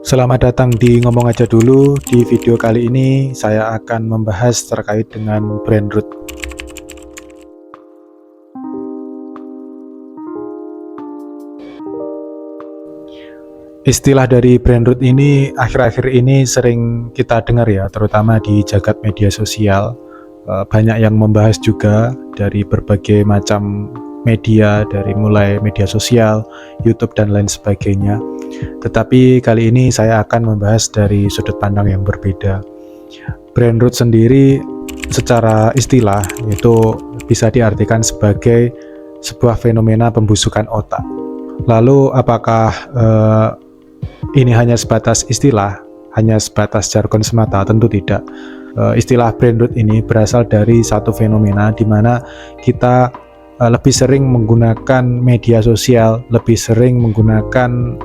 Selamat datang di Ngomong Aja Dulu. Di video kali ini saya akan membahas terkait dengan Brainroot. Istilah dari Brainroot ini akhir-akhir ini sering kita dengar ya, terutama di jagat media sosial. Banyak yang membahas juga dari berbagai macam media, dari mulai media sosial, YouTube dan lain sebagainya. Tetapi kali ini saya akan membahas dari sudut pandang yang berbeda. Brainroot sendiri secara istilah itu bisa diartikan sebagai sebuah fenomena pembusukan otak. Lalu apakah ini hanya sebatas istilah, hanya sebatas jargon semata? Tentu tidak. Istilah Brainroot ini berasal dari satu fenomena di mana kita lebih sering menggunakan media sosial, lebih sering menggunakan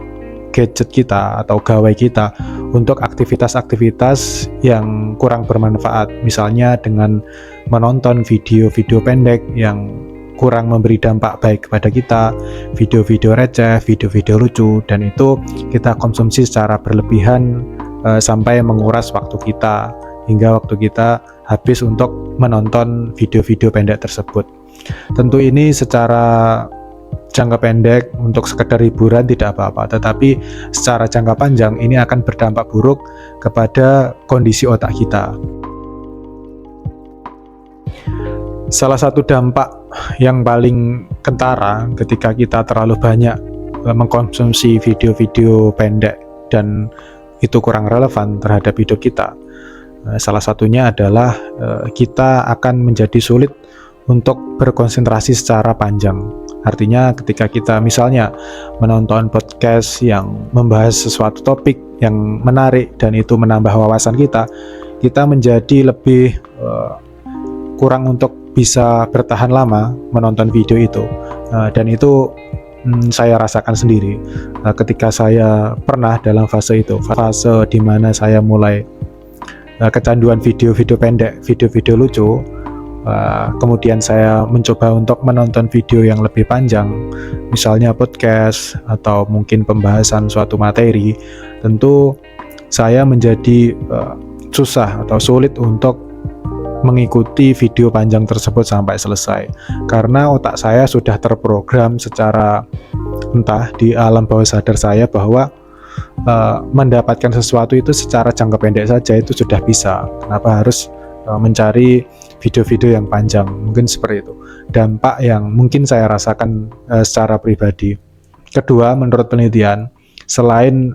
gadget kita atau gawai kita untuk aktivitas-aktivitas yang kurang bermanfaat, misalnya dengan menonton video-video pendek yang kurang memberi dampak baik kepada kita, video-video receh, video-video lucu, dan itu kita konsumsi secara berlebihan sampai menguras waktu kita, hingga waktu kita habis untuk menonton video-video pendek tersebut. Tentu ini secara jangka pendek untuk sekedar hiburan tidak apa-apa, tetapi secara jangka panjang ini akan berdampak buruk kepada kondisi otak kita. Salah satu dampak yang paling kentara ketika kita terlalu banyak mengkonsumsi video-video pendek dan itu kurang relevan terhadap hidup kita, salah satunya adalah kita akan menjadi sulit untuk berkonsentrasi secara panjang. Artinya ketika kita misalnya menonton podcast yang membahas sesuatu topik yang menarik dan itu menambah wawasan kita menjadi lebih kurang untuk bisa bertahan lama menonton video itu. Dan itu saya rasakan sendiri ketika saya pernah dalam fase itu, fase di mana saya mulai kecanduan video-video pendek, video-video lucu. Kemudian saya mencoba untuk menonton video yang lebih panjang, misalnya podcast atau mungkin pembahasan suatu materi. Tentu saya menjadi susah atau sulit untuk mengikuti video panjang tersebut sampai selesai, karena otak saya sudah terprogram secara entah di alam bawah sadar saya bahwa mendapatkan sesuatu itu secara jangka pendek saja itu sudah bisa. Kenapa harus mencari video-video yang panjang? Mungkin seperti itu dampak yang mungkin saya rasakan secara pribadi. Kedua, menurut penelitian, selain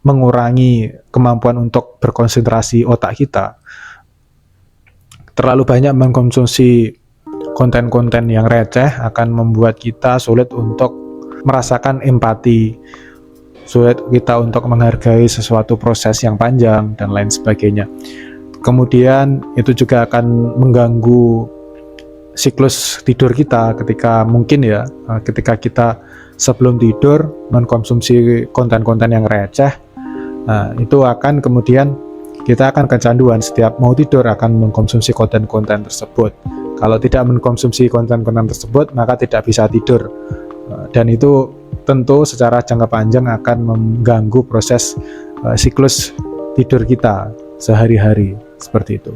mengurangi kemampuan untuk berkonsentrasi otak kita, terlalu banyak mengkonsumsi konten-konten yang receh akan membuat kita sulit untuk merasakan empati, sulit kita untuk menghargai sesuatu proses yang panjang dan lain sebagainya. Kemudian itu juga akan mengganggu siklus tidur kita ketika mungkin ya, ketika kita sebelum tidur mengkonsumsi konten-konten yang receh, itu akan kemudian kita akan kecanduan setiap mau tidur akan mengkonsumsi konten-konten tersebut. Kalau tidak mengkonsumsi konten-konten tersebut maka tidak bisa tidur, dan itu tentu secara jangka panjang akan mengganggu proses siklus tidur kita sehari-hari. Seperti itu.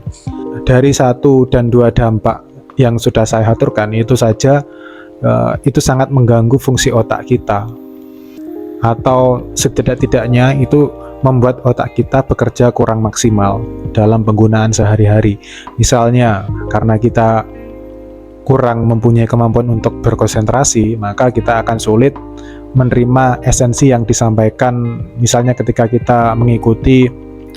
Dari 1 dan 2 dampak yang sudah saya aturkan itu saja, itu sangat mengganggu fungsi otak kita, atau setidak-tidaknya itu membuat otak kita bekerja kurang maksimal dalam penggunaan sehari-hari. Misalnya karena kita kurang mempunyai kemampuan untuk berkonsentrasi, maka kita akan sulit menerima esensi yang disampaikan, misalnya ketika kita mengikuti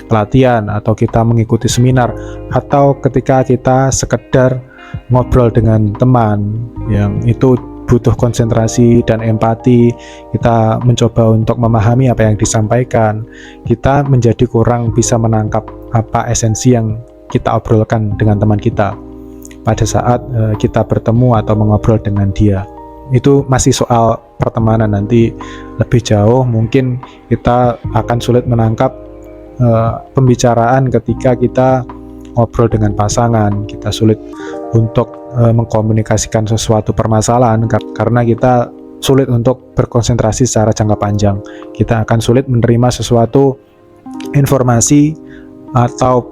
pelatihan atau kita mengikuti seminar, atau ketika kita sekedar ngobrol dengan teman yang itu butuh konsentrasi dan empati, kita mencoba untuk memahami apa yang disampaikan, kita menjadi kurang bisa menangkap apa esensi yang kita obrolkan dengan teman kita pada saat kita bertemu atau mengobrol dengan dia. Itu masih soal pertemanan, nanti lebih jauh mungkin kita akan sulit menangkap pembicaraan ketika kita ngobrol dengan pasangan. Kita sulit untuk mengkomunikasikan sesuatu permasalahan karena kita sulit untuk berkonsentrasi secara jangka panjang. Kita akan sulit menerima sesuatu informasi atau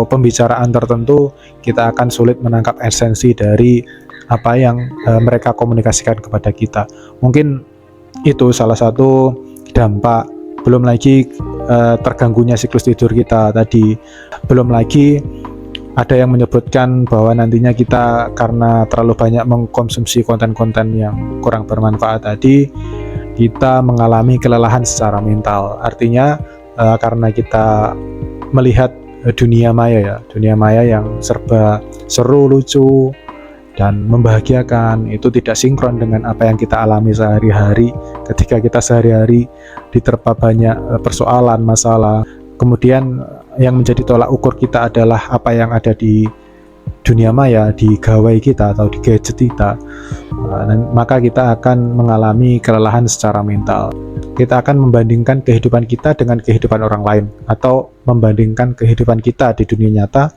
pembicaraan tertentu. Kita akan sulit menangkap esensi dari apa yang mereka komunikasikan kepada kita. Mungkin itu salah satu dampak. Belum lagi terganggunya siklus tidur kita tadi. Belum lagi ada yang menyebutkan bahwa nantinya kita karena terlalu banyak mengkonsumsi konten-konten yang kurang bermanfaat tadi, kita mengalami kelelahan secara mental. Artinya karena kita melihat dunia maya yang serba seru, lucu, dan membahagiakan, itu tidak sinkron dengan apa yang kita alami sehari-hari. Ketika kita sehari-hari diterpa banyak persoalan, masalah, kemudian yang menjadi tolak ukur kita adalah apa yang ada di dunia maya, di gawai kita atau di gadget kita, maka kita akan mengalami kelelahan secara mental. Kita akan membandingkan kehidupan kita dengan kehidupan orang lain, atau membandingkan kehidupan kita di dunia nyata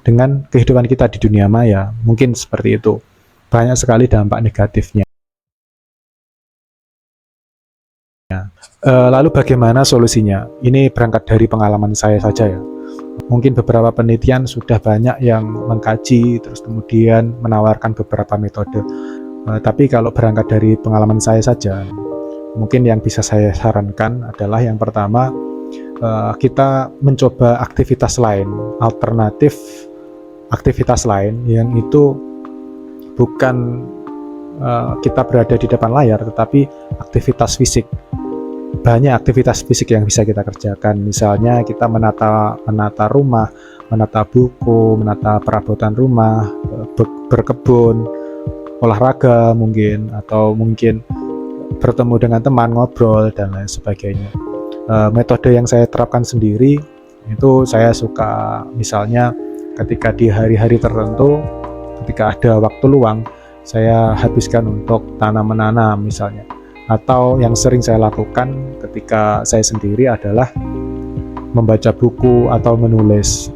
dengan kehidupan kita di dunia maya. Mungkin seperti itu. Banyak sekali dampak negatifnya. Lalu bagaimana solusinya? Ini berangkat dari pengalaman saya saja ya. Mungkin beberapa penelitian sudah banyak yang mengkaji, terus kemudian menawarkan beberapa metode. Tapi kalau berangkat dari pengalaman saya saja, mungkin yang bisa saya sarankan adalah yang pertama, kita mencoba aktivitas lain, alternatif aktivitas lain yang itu bukan kita berada di depan layar, tetapi aktivitas fisik. Banyak aktivitas fisik yang bisa kita kerjakan. Misalnya kita menata rumah, menata buku, menata perabotan rumah, berkebun, olahraga mungkin, atau mungkin bertemu dengan teman, ngobrol, dan lain sebagainya. Metode yang saya terapkan sendiri itu saya suka, misalnya ketika di hari-hari tertentu, ketika ada waktu luang, saya habiskan untuk tanam-menanam misalnya. Atau yang sering saya lakukan ketika saya sendiri adalah membaca buku atau menulis.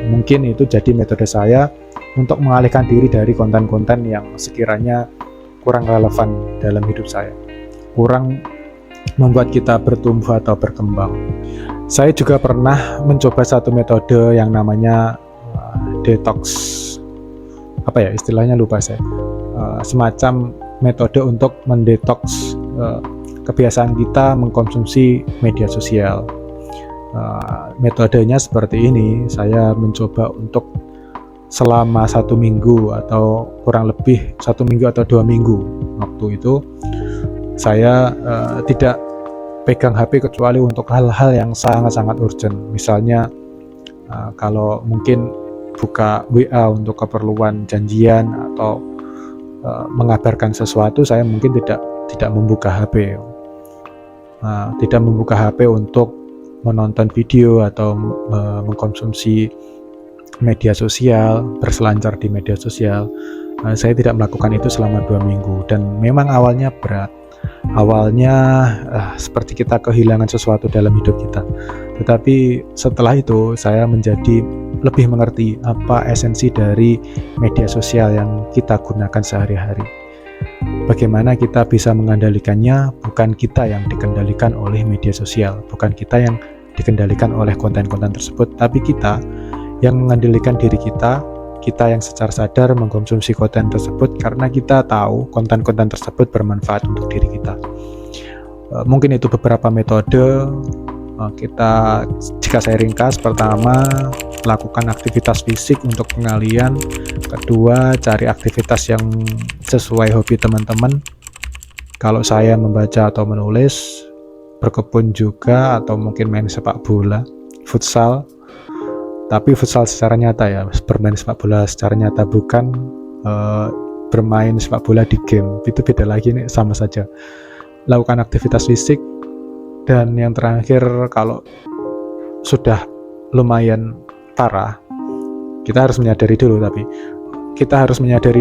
Mungkin itu jadi metode saya untuk mengalihkan diri dari konten-konten yang sekiranya kurang relevan dalam hidup saya, kurang membuat kita bertumbuh atau berkembang. Saya juga pernah mencoba satu metode yang namanya detox. Apa ya istilahnya, lupa saya. Semacam metode untuk mendetoks kebiasaan kita mengkonsumsi media sosial. Metodenya seperti ini. Saya mencoba untuk selama 1 minggu atau kurang lebih 1 minggu atau 2 minggu. Waktu itu saya tidak pegang HP kecuali untuk hal-hal yang sangat-sangat urgent. Misalnya kalau mungkin buka WA untuk keperluan janjian atau mengabarkan sesuatu, saya mungkin tidak membuka HP. Tidak membuka HP untuk menonton video atau mengkonsumsi media sosial, berselancar di media sosial. Saya tidak melakukan itu selama 2 minggu, dan memang awalnya berat. Awalnya seperti kita kehilangan sesuatu dalam hidup kita. Tetapi setelah itu saya menjadi lebih mengerti apa esensi dari media sosial yang kita gunakan sehari-hari. Bagaimana kita bisa mengendalikannya, bukan kita yang dikendalikan oleh media sosial, bukan kita yang dikendalikan oleh konten-konten tersebut, tapi kita yang mengendalikan diri kita yang secara sadar mengkonsumsi konten tersebut karena kita tahu konten-konten tersebut bermanfaat untuk diri kita. Mungkin itu beberapa metode. Jika saya ringkas, pertama, lakukan aktivitas fisik untuk pengalian. Kedua, cari aktivitas yang sesuai hobi teman-teman. Kalau saya membaca atau menulis, berkebun juga, atau mungkin main sepak bola, futsal. Tapi futsal secara nyata ya, bermain sepak bola secara nyata, bukan bermain sepak bola di game. Itu beda lagi nih, sama saja. Lakukan aktivitas fisik. Dan yang terakhir, kalau sudah lumayan parah, kita harus menyadari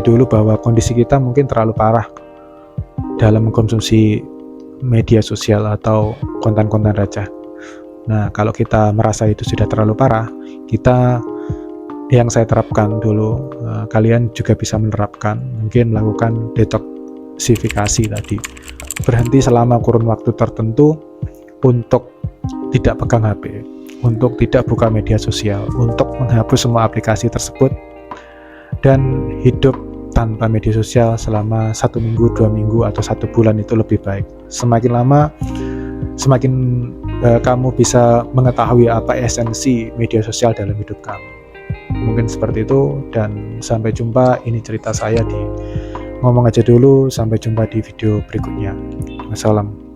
dulu bahwa kondisi kita mungkin terlalu parah dalam mengkonsumsi media sosial atau konten-konten receh. Nah, kalau kita merasa itu sudah terlalu parah, kita yang saya terapkan dulu, kalian juga bisa menerapkan. Mungkin melakukan detoksifikasi tadi, berhenti selama kurun waktu tertentu untuk tidak pegang HP, untuk tidak buka media sosial, untuk menghapus semua aplikasi tersebut, dan hidup tanpa media sosial selama 1 minggu, 2 minggu, atau 1 bulan itu lebih baik. Semakin lama, semakin kamu bisa mengetahui apa esensi media sosial dalam hidup kamu. Mungkin seperti itu, dan sampai jumpa. Ini cerita saya di Ngomong Aja Dulu. Sampai jumpa di video berikutnya. Wassalam.